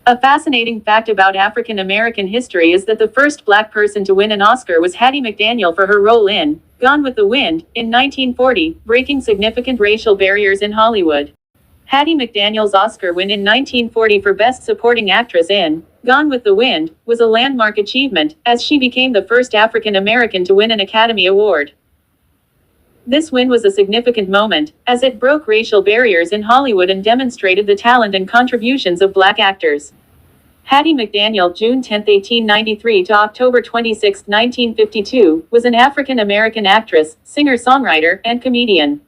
A fascinating fact about African American history is that the first black person to win an Oscar was Hattie McDaniel for her role in Gone with the Wind in 1940, breaking significant racial barriers in Hollywood. Hattie McDaniel's Oscar win in 1940 for Best Supporting Actress in Gone with the Wind was a landmark achievement, as she became the first African American to win an Academy Award. This win was a significant moment, as it broke racial barriers in Hollywood and demonstrated the talent and contributions of black actors. Hattie McDaniel, June 10, 1893 to October 26, 1952, was an African-American actress, singer-songwriter, and comedian.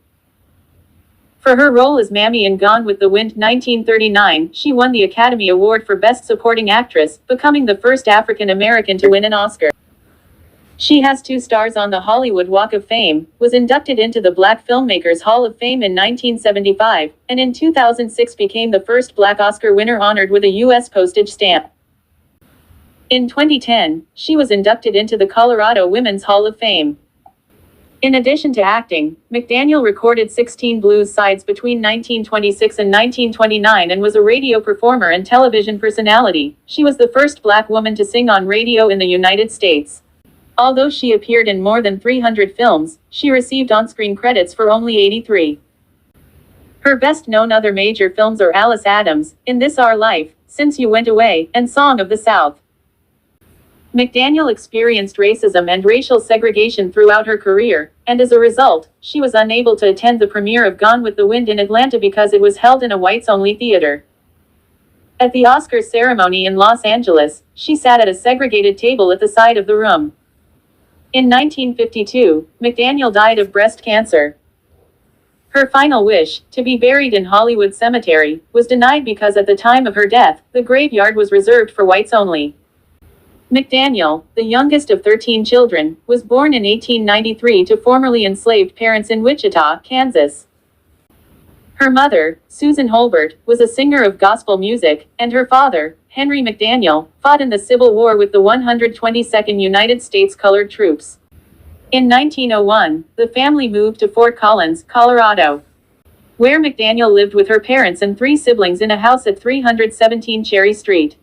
For her role as Mammy in Gone with the Wind 1939, she won the Academy Award for Best Supporting Actress, becoming the first African-American to win an Oscar. She has 2 stars on the Hollywood Walk of Fame, was inducted into the Black Filmmakers Hall of Fame in 1975, and in 2006 became the first Black Oscar winner honored with a U.S. postage stamp. In 2010, she was inducted into the Colorado Women's Hall of Fame. In addition to acting, McDaniel recorded 16 blues sides between 1926 and 1929 and was a radio performer and television personality. She was the first black woman to sing on radio in the United States. Although she appeared in more than 300 films, she received on-screen credits for only 83. Her best-known other major films are Alice Adams, In This Our Life, Since You Went Away, and Song of the South. McDaniel experienced racism and racial segregation throughout her career, and as a result, she was unable to attend the premiere of Gone with the Wind in Atlanta because it was held in a whites-only theater. At the Oscars ceremony in Los Angeles, she sat at a segregated table at the side of the room. In 1952, McDaniel died of breast cancer. Her final wish, to be buried in Hollywood Cemetery, was denied because at the time of her death, the graveyard was reserved for whites only. McDaniel, the youngest of 13 children, was born in 1893 to formerly enslaved parents in Wichita, Kansas. Her mother, Susan Holbert, was a singer of gospel music, and her father, Henry McDaniel, fought in the Civil War with the 122nd United States Colored Troops. In 1901, the family moved to Fort Collins, Colorado, where McDaniel lived with her parents and 3 siblings in a house at 317 Cherry Street.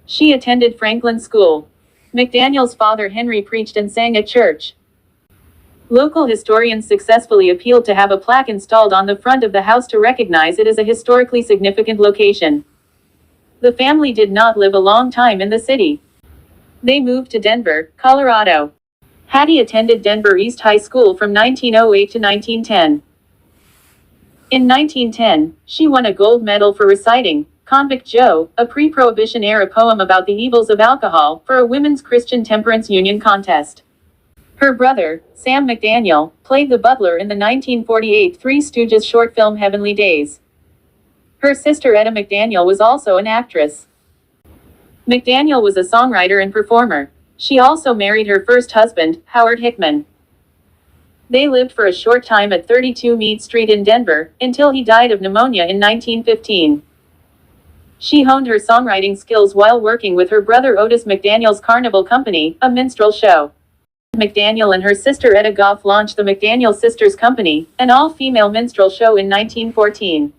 She attended Franklin School. McDaniel's father Henry preached and sang at church. Local historians successfully appealed to have a plaque installed on the front of the house to recognize it as a historically significant location. The family did not live a long time in the city. They moved to Denver, Colorado. Hattie attended Denver East High School from 1908 to 1910. In 1910, she won a gold medal for reciting Convict Joe, a pre-Prohibition-era poem about the evils of alcohol, for a Women's Christian Temperance Union contest. Her brother, Sam McDaniel, played the butler in the 1948 Three Stooges short film Heavenly Days. Her sister Etta McDaniel was also an actress. McDaniel was a songwriter and performer. She also married her first husband, Howard Hickman. They lived for a short time at 32 Meade Street in Denver, until he died of pneumonia in 1915. She honed her songwriting skills while working with her brother Otis McDaniel's Carnival Company, a minstrel show. McDaniel and her sister Etta Goff launched the McDaniel Sisters Company, an all-female minstrel show in 1914.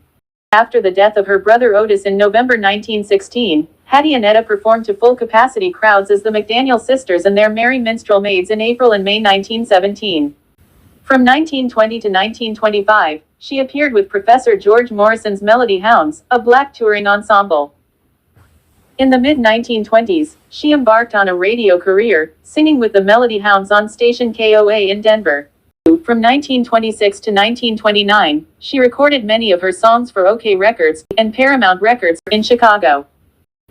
After the death of her brother Otis in November 1916, Hattie and Etta performed to full-capacity crowds as the McDaniel Sisters and their Merry Minstrel Maids in April and May 1917. From 1920 to 1925, she appeared with Professor George Morrison's Melody Hounds, a black touring ensemble. In the mid-1920s, she embarked on a radio career, singing with the Melody Hounds on station KOA in Denver. From 1926 to 1929, she recorded many of her songs for OK Records and Paramount Records in Chicago.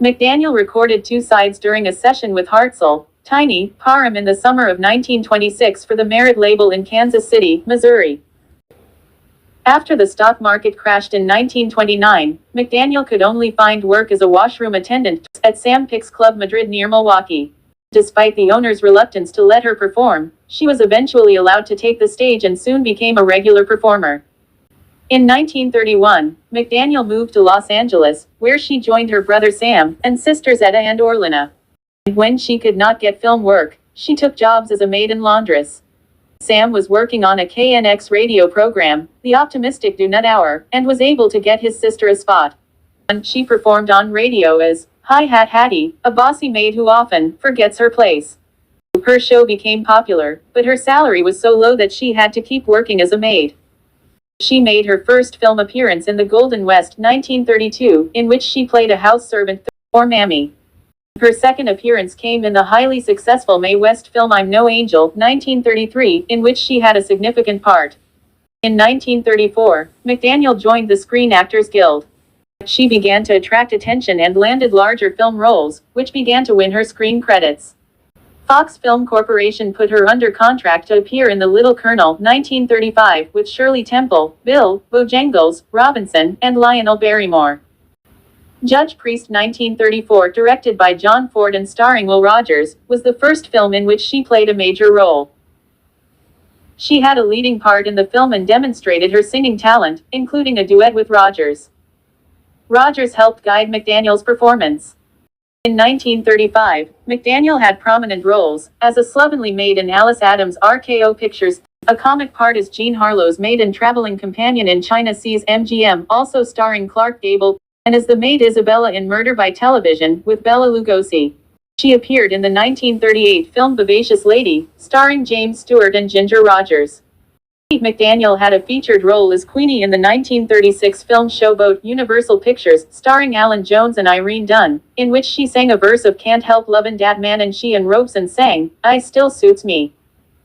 McDaniel recorded 2 sides during a session with Hartzell, Tiny, Parham in the summer of 1926 for the Merit label in Kansas City, Missouri. After the stock market crashed in 1929, McDaniel could only find work as a washroom attendant at Sam Pick's Club Madrid near Milwaukee. Despite the owner's reluctance to let her perform, she was eventually allowed to take the stage and soon became a regular performer. In 1931, McDaniel moved to Los Angeles, where she joined her brother Sam and sisters Etta and Orlina. When she could not get film work, she took jobs as a maid and laundress. Sam was working on a KNX radio program, The Optimistic Donut Hour, and was able to get his sister a spot. And she performed on radio as Hi Hat Hattie, a bossy maid who often forgets her place. Her show became popular, but her salary was so low that she had to keep working as a maid. She made her first film appearance in The Golden West 1932, in which she played a house servant, or Mammy. Her second appearance came in the highly successful Mae West film I'm No Angel 1933, in which she had a significant part. In 1934, McDaniel joined the Screen Actors Guild. She began to attract attention and landed larger film roles, which began to win her screen credits. Fox Film Corporation put her under contract to appear in The Little Colonel 1935 with Shirley Temple, Bill Bojangles Robinson, and Lionel Barrymore. Judge Priest 1934, directed by John Ford and starring Will Rogers, was the first film in which she played a major role. She had a leading part in the film and demonstrated her singing talent, including a duet with Rogers. Rogers helped guide McDaniel's performance. In 1935, McDaniel had prominent roles as a slovenly maid in Alice Adams' RKO Pictures, a comic part as Jean Harlow's maid and traveling companion in China Seas MGM, also starring Clark Gable, and as the maid Isabella in Murder by Television, with Bela Lugosi. She appeared in the 1938 film Vivacious Lady, starring James Stewart and Ginger Rogers. McDaniel had a featured role as Queenie in the 1936 film Showboat, Universal Pictures, starring Alan Jones and Irene Dunne, in which she sang a verse of Can't Help Lovin' Dat Man, and she and Robeson sang, I Still Suits Me.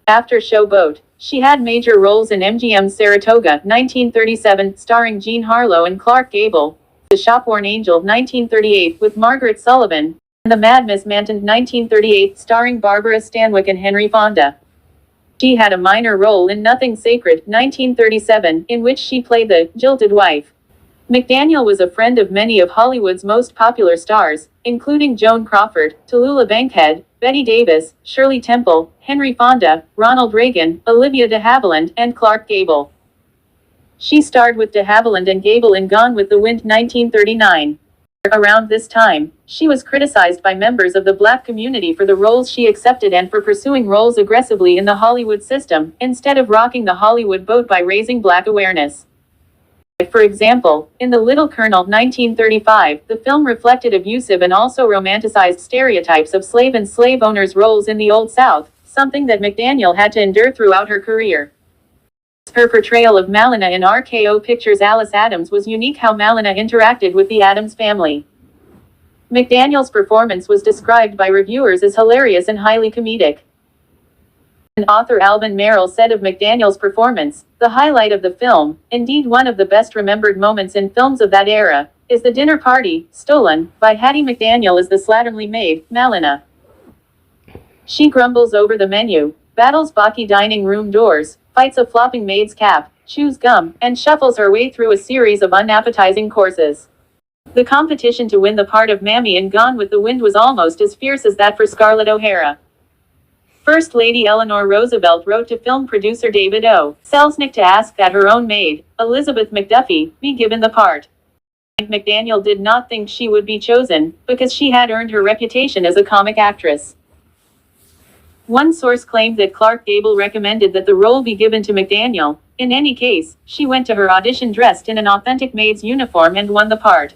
After Showboat, she had major roles in MGM's Saratoga, 1937, starring Jean Harlow and Clark Gable, The Shopworn Angel, 1938, with Margaret Sullivan, and The Mad Miss Manton, 1938, starring Barbara Stanwyck and Henry Fonda. She had a minor role in Nothing Sacred, 1937, in which she played the jilted wife. McDaniel was a friend of many of Hollywood's most popular stars, including Joan Crawford, Tallulah Bankhead, Bette Davis, Shirley Temple, Henry Fonda, Ronald Reagan, Olivia de Havilland, and Clark Gable. She starred with de Havilland and Gable in Gone with the Wind, 1939. Around this time, she was criticized by members of the black community for the roles she accepted and for pursuing roles aggressively in the Hollywood system, instead of rocking the Hollywood boat by raising black awareness. For example, in The Little Colonel, 1935, the film reflected abusive and also romanticized stereotypes of slave and slave owners' roles in the Old South, something that McDaniel had to endure throughout her career. Her portrayal of Malina in RKO Pictures' Alice Adams was unique. How Malina interacted with the Adams family. McDaniel's performance was described by reviewers as hilarious and highly comedic. And author Alvin Merrill said of McDaniel's performance, the highlight of the film, indeed one of the best remembered moments in films of that era, is the dinner party, stolen by Hattie McDaniel as the slatternly maid, Malina. She grumbles over the menu, battles balky dining room doors, fights a flopping maid's cap, chews gum, and shuffles her way through a series of unappetizing courses. The competition to win the part of Mammy in Gone with the Wind was almost as fierce as that for Scarlett O'Hara. First Lady Eleanor Roosevelt wrote to film producer David O. Selznick to ask that her own maid, Elizabeth McDuffie, be given the part. McDaniel did not think she would be chosen, because she had earned her reputation as a comic actress. One source claimed that Clark Gable recommended that the role be given to McDaniel. In any case, she went to her audition dressed in an authentic maid's uniform and won the part.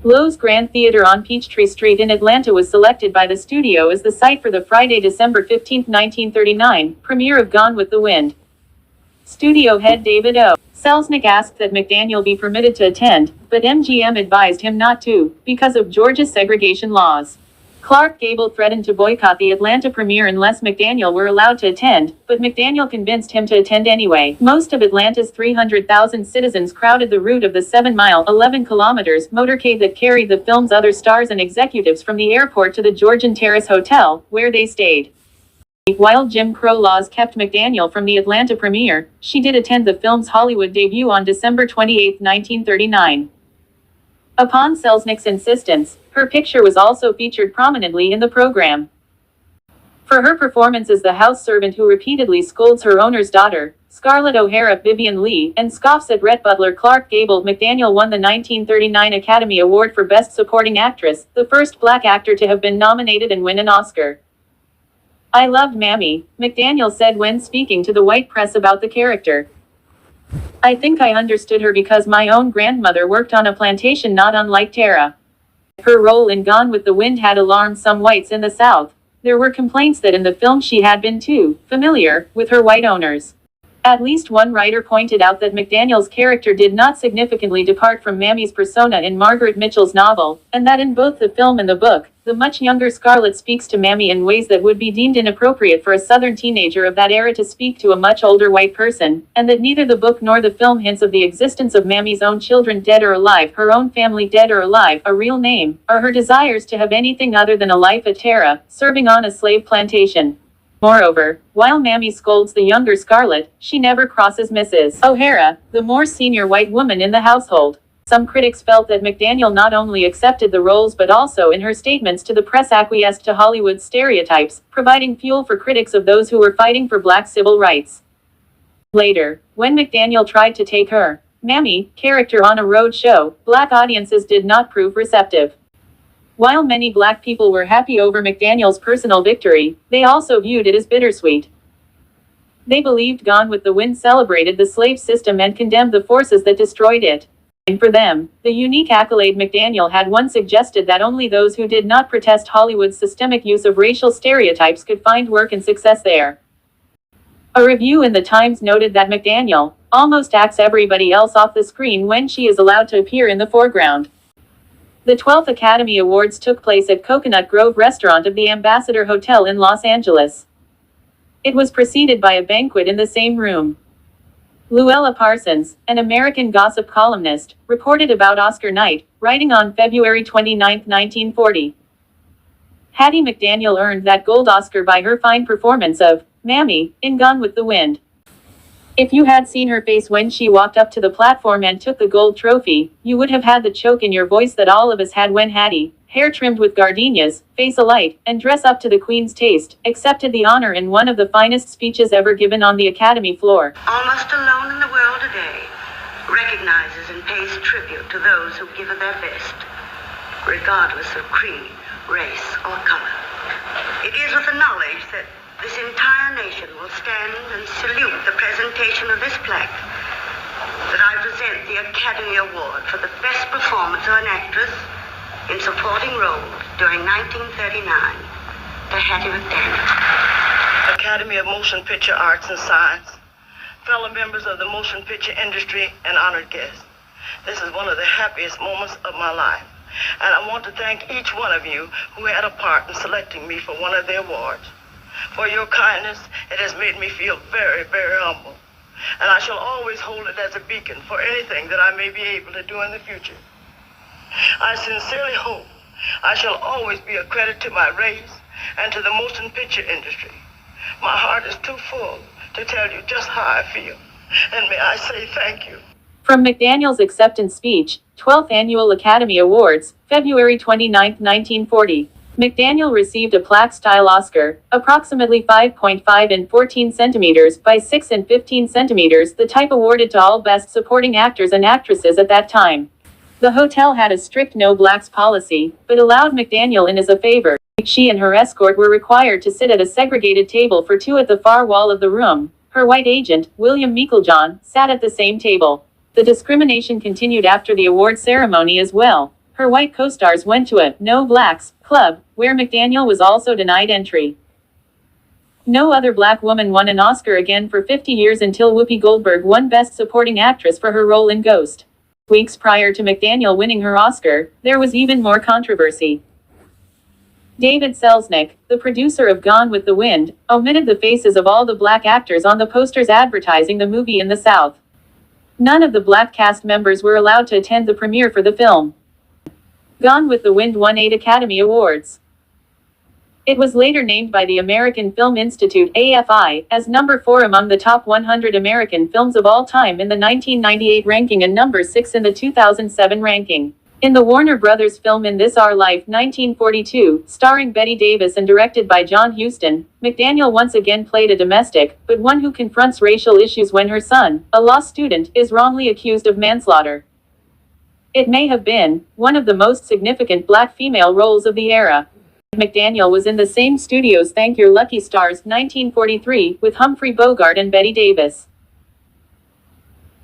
Lowe's Grand Theater on Peachtree Street in Atlanta was selected by the studio as the site for the Friday, December 15, 1939, premiere of Gone with the Wind. Studio head David O. Selznick asked that McDaniel be permitted to attend, but MGM advised him not to, because of Georgia's segregation laws. Clark Gable threatened to boycott the Atlanta premiere unless McDaniel were allowed to attend, but McDaniel convinced him to attend anyway. Most of Atlanta's 300,000 citizens crowded the route of the 7-mile, 11 kilometers motorcade that carried the film's other stars and executives from the airport to the Georgian Terrace Hotel, where they stayed. While Jim Crow laws kept McDaniel from the Atlanta premiere, she did attend the film's Hollywood debut on December 28, 1939. Upon Selznick's insistence, her picture was also featured prominently in the program. For her performance as the house servant who repeatedly scolds her owner's daughter, Scarlett O'Hara, Vivian Leigh, and scoffs at Rhett Butler, Clark Gable, McDaniel won the 1939 Academy Award for Best Supporting Actress, the first black actor to have been nominated and win an Oscar. I loved Mammy, McDaniel said when speaking to the white press about the character. I think I understood her because my own grandmother worked on a plantation not unlike Tara. Her role in Gone with the Wind had alarmed some whites in the South. There were complaints that in the film she had been too familiar with her white owners. At least one writer pointed out that McDaniel's character did not significantly depart from Mammy's persona in Margaret Mitchell's novel, and that in both the film and the book, the much younger Scarlett speaks to Mammy in ways that would be deemed inappropriate for a Southern teenager of that era to speak to a much older white person, and that neither the book nor the film hints of the existence of Mammy's own children dead or alive, her own family dead or alive, a real name, or her desires to have anything other than a life at Tara, serving on a slave plantation. Moreover, while Mammy scolds the younger Scarlett, she never crosses Mrs. O'Hara, the more senior white woman in the household. Some critics felt that McDaniel not only accepted the roles but also in her statements to the press acquiesced to Hollywood stereotypes, providing fuel for critics of those who were fighting for black civil rights. Later, when McDaniel tried to take her, Mammy, character on a road show, black audiences did not prove receptive. While many black people were happy over McDaniel's personal victory, they also viewed it as bittersweet. They believed Gone with the Wind celebrated the slave system and condemned the forces that destroyed it. And for them, the unique accolade McDaniel had won suggested that only those who did not protest Hollywood's systemic use of racial stereotypes could find work and success there. A review in the Times noted that McDaniel almost acts everybody else off the screen when she is allowed to appear in the foreground. The 12th Academy Awards took place at Coconut Grove Restaurant of the Ambassador Hotel in Los Angeles. It was preceded by a banquet in the same room. Luella Parsons, an American Gossip columnist, reported about Oscar night, writing on February 29, 1940. Hattie McDaniel earned that gold Oscar by her fine performance of Mammy in Gone with the Wind. If you had seen her face when she walked up to the platform and took the gold trophy, you would have had the choke in your voice that all of us had when Hattie, hair trimmed with gardenias, face alight, and dress up to the Queen's taste, accepted the honor in one of the finest speeches ever given on the Academy floor. Almost alone in the world today, recognizes and pays tribute to those who give it their best, regardless of creed, race, or color. It is with the knowledge that this entire nation will stand and salute the presentation of this plaque that I present the Academy Award for the best performance of an actress in supporting roles during 1939 to Hattie McDaniel. Academy of Motion Picture Arts and Science, fellow members of the motion picture industry, and honored guests. This is one of the happiest moments of my life, and I want to thank each one of you who had a part in selecting me for one of the awards. For your kindness, it has made me feel very, very humble. And I shall always hold it as a beacon for anything that I may be able to do in the future. I sincerely hope I shall always be a credit to my race and to the motion picture industry. My heart is too full to tell you just how I feel. And may I say thank you. From McDaniel's acceptance speech, 12th Annual Academy Awards, February 29, 1940. McDaniel received a plaque-style Oscar, approximately 5.5 and 14 centimeters by 6 and 15 centimeters, the type awarded to all Best Supporting Actors and Actresses at that time. The hotel had a strict no blacks policy, but allowed McDaniel in as a favor. She and her escort were required to sit at a segregated table for two at the far wall of the room. Her white agent, William Meiklejohn, sat at the same table. The discrimination continued after the award ceremony as well. Her white co-stars went to a no blacks club, where McDaniel was also denied entry. No other black woman won an Oscar again for 50 years until Whoopi Goldberg won Best Supporting Actress for her role in Ghost. Weeks prior to McDaniel winning her Oscar, there was even more controversy. David Selznick, the producer of Gone with the Wind, omitted the faces of all the black actors on the posters advertising the movie in the South. None of the black cast members were allowed to attend the premiere for the film. Gone with the Wind won 8 Academy Awards. It was later named by the American Film Institute (AFI) as number 4 among the top 100 American films of all time in the 1998 ranking and number 6 in the 2007 ranking. In the Warner Brothers film In This Our Life 1942, starring Bette Davis and directed by John Huston, McDaniel once again played a domestic, but one who confronts racial issues when her son, a law student, is wrongly accused of manslaughter. It may have been one of the most significant black female roles of the era. McDaniel was in the same studio's Thank Your Lucky Stars 1943 with Humphrey Bogart and Bette Davis.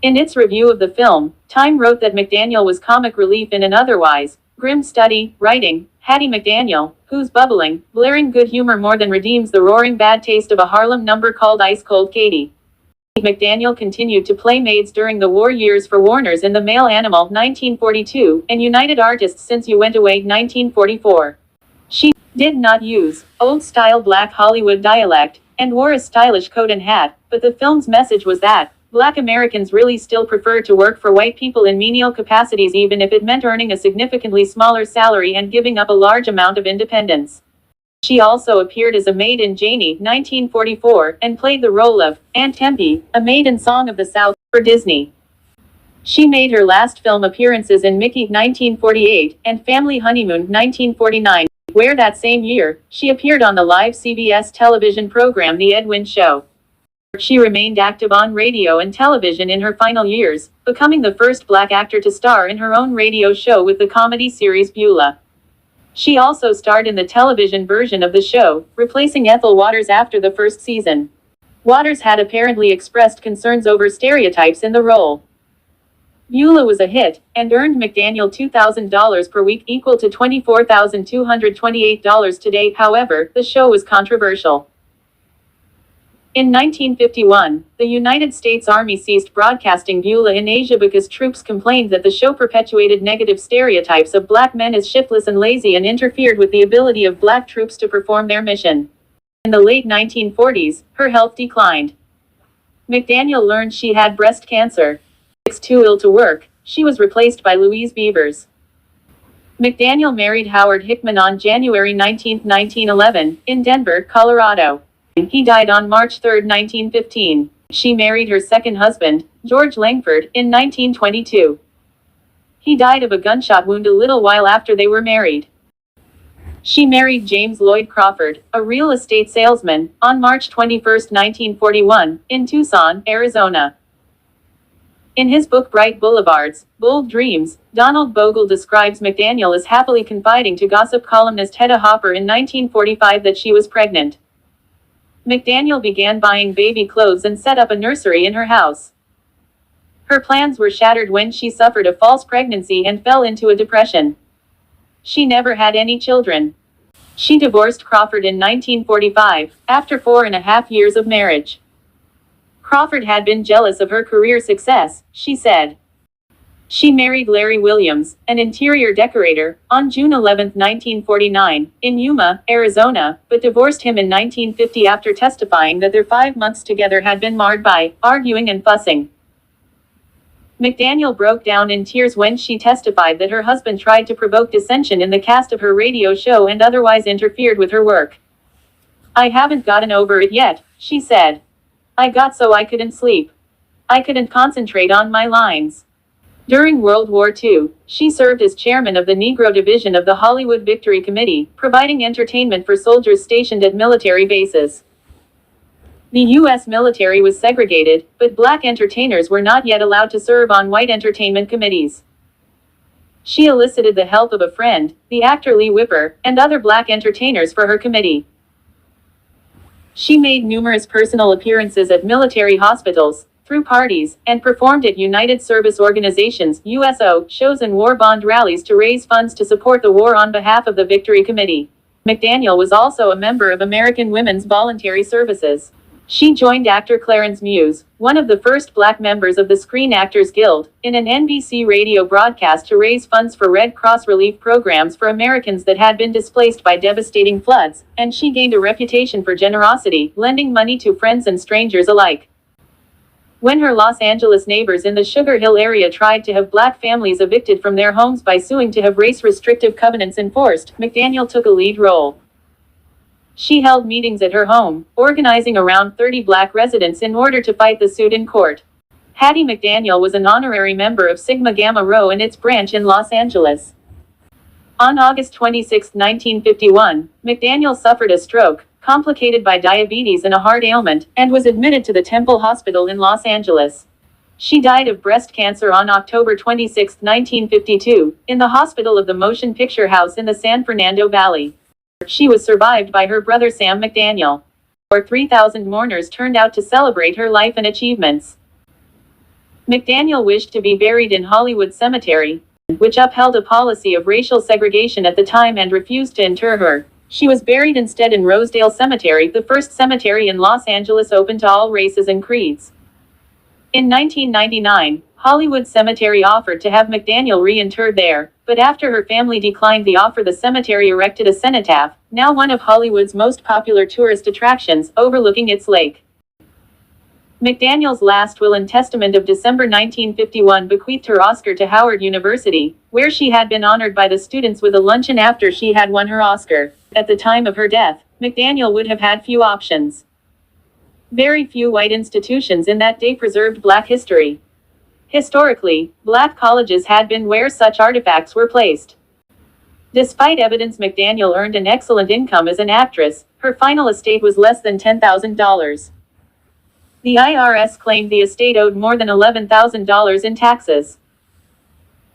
In its review of the film, Time wrote that McDaniel was comic relief in an otherwise grim study, writing, Hattie McDaniel, whose bubbling, blaring good humor more than redeems the roaring bad taste of a Harlem number called Ice Cold Katie. McDaniel continued to play maids during the war years for Warner's in The Male Animal 1942 and United Artists Since You Went Away 1944. She did not use old-style black Hollywood dialect and wore a stylish coat and hat, but the film's message was that Black Americans really still prefer to work for white people in menial capacities even if it meant earning a significantly smaller salary and giving up a large amount of independence. She also appeared as a maid in Janie, 1944, and played the role of Aunt Tempe, a maid in Song of the South, for Disney. She made her last film appearances in Mickey, 1948, and Family Honeymoon, 1949, where that same year, she appeared on the live CBS television program The Edwin Show. She remained active on radio and television in her final years, becoming the first Black actor to star in her own radio show with the comedy series Beulah. She also starred in the television version of the show, replacing Ethel Waters after the first season. Waters had apparently expressed concerns over stereotypes in the role. Beulah was a hit, and earned McDaniel $2,000 per week, equal to $24,228 today. However, the show was controversial. In 1951, the United States Army ceased broadcasting Beulah in Asia because troops complained that the show perpetuated negative stereotypes of black men as shiftless and lazy and interfered with the ability of black troops to perform their mission. In the late 1940s, her health declined. McDaniel learned she had breast cancer. Too ill to work, she was replaced by Louise Beavers. McDaniel married Howard Hickman on January 19, 1911, in Denver, Colorado. He died on March 3, 1915. She married her second husband, George Langford, in 1922. He died of a gunshot wound a little while after they were married. She married James Lloyd Crawford, a real estate salesman, on March 21, 1941, in Tucson, Arizona. In his book Bright Boulevards, Bold Dreams, Donald Bogle describes McDaniel as happily confiding to gossip columnist Hedda Hopper in 1945 that she was pregnant. McDaniel began buying baby clothes and set up a nursery in her house. Her plans were shattered when she suffered a false pregnancy and fell into a depression. She never had any children. She divorced Crawford in 1945, after 4.5 years of marriage. Crawford had been jealous of her career success, she said. She married Larry Williams, an interior decorator, on June 11, 1949, in Yuma, Arizona, but divorced him in 1950 after testifying that their 5 months together had been marred by arguing and fussing. McDaniel broke down in tears when she testified that her husband tried to provoke dissension in the cast of her radio show and otherwise interfered with her work. "I haven't gotten over it yet," she said. "I got so I couldn't sleep. I couldn't concentrate on my lines." During World War II, she served as chairman of the Negro Division of the Hollywood Victory Committee, providing entertainment for soldiers stationed at military bases. The U.S. military was segregated, but black entertainers were not yet allowed to serve on white entertainment committees. She elicited the help of a friend, the actor Lee Whipper, and other black entertainers for her committee. She made numerous personal appearances at military hospitals, threw parties, and performed at United Service Organizations (USO) shows and war bond rallies to raise funds to support the war on behalf of the Victory Committee. McDaniel was also a member of American Women's Voluntary Services. She joined actor Clarence Muse, one of the first black members of the Screen Actors Guild, in an NBC radio broadcast to raise funds for Red Cross relief programs for Americans that had been displaced by devastating floods, and she gained a reputation for generosity, lending money to friends and strangers alike. When her Los Angeles neighbors in the Sugar Hill area tried to have black families evicted from their homes by suing to have race-restrictive covenants enforced, McDaniel took a lead role. She held meetings at her home, organizing around 30 black residents in order to fight the suit in court. Hattie McDaniel was an honorary member of Sigma Gamma Rho and its branch in Los Angeles. On August 26, 1951, McDaniel suffered a stroke, complicated by diabetes and a heart ailment, and was admitted to the Temple Hospital in Los Angeles. She died of breast cancer on October 26, 1952, in the hospital of the Motion Picture House in the San Fernando Valley. She was survived by her brother Sam McDaniel. Over 3,000 mourners turned out to celebrate her life and achievements. McDaniel wished to be buried in Hollywood Cemetery, which upheld a policy of racial segregation at the time and refused to inter her. She was buried instead in Rosedale Cemetery, the first cemetery in Los Angeles open to all races and creeds. In 1999, Hollywood Cemetery offered to have McDaniel reinterred there, but after her family declined the offer, the cemetery erected a cenotaph, now one of Hollywood's most popular tourist attractions, overlooking its lake. McDaniel's last will and testament of December 1951 bequeathed her Oscar to Howard University, where she had been honored by the students with a luncheon after she had won her Oscar. At the time of her death, McDaniel would have had few options. Very few white institutions in that day preserved Black history. Historically, Black colleges had been where such artifacts were placed. Despite evidence McDaniel earned an excellent income as an actress, her final estate was less than $10,000. The IRS claimed the estate owed more than $11,000 in taxes.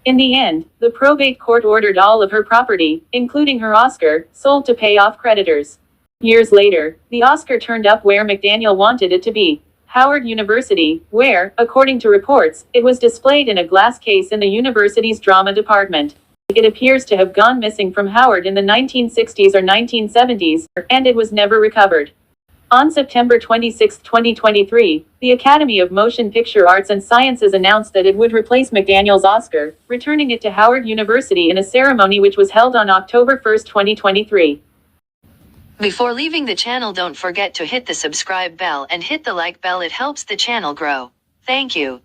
In the end, the probate court ordered all of her property, including her Oscar, sold to pay off creditors. Years later, the Oscar turned up where McDaniel wanted it to be, Howard University, where, according to reports, it was displayed in a glass case in the university's drama department. It appears to have gone missing from Howard in the 1960s or 1970s, and it was never recovered. On September 26, 2023, the Academy of Motion Picture Arts and Sciences announced that it would replace McDaniel's Oscar, returning it to Howard University in a ceremony which was held on October 1, 2023. Before leaving the channel, don't forget to hit the subscribe bell and hit the like bell. It helps the channel grow. Thank you.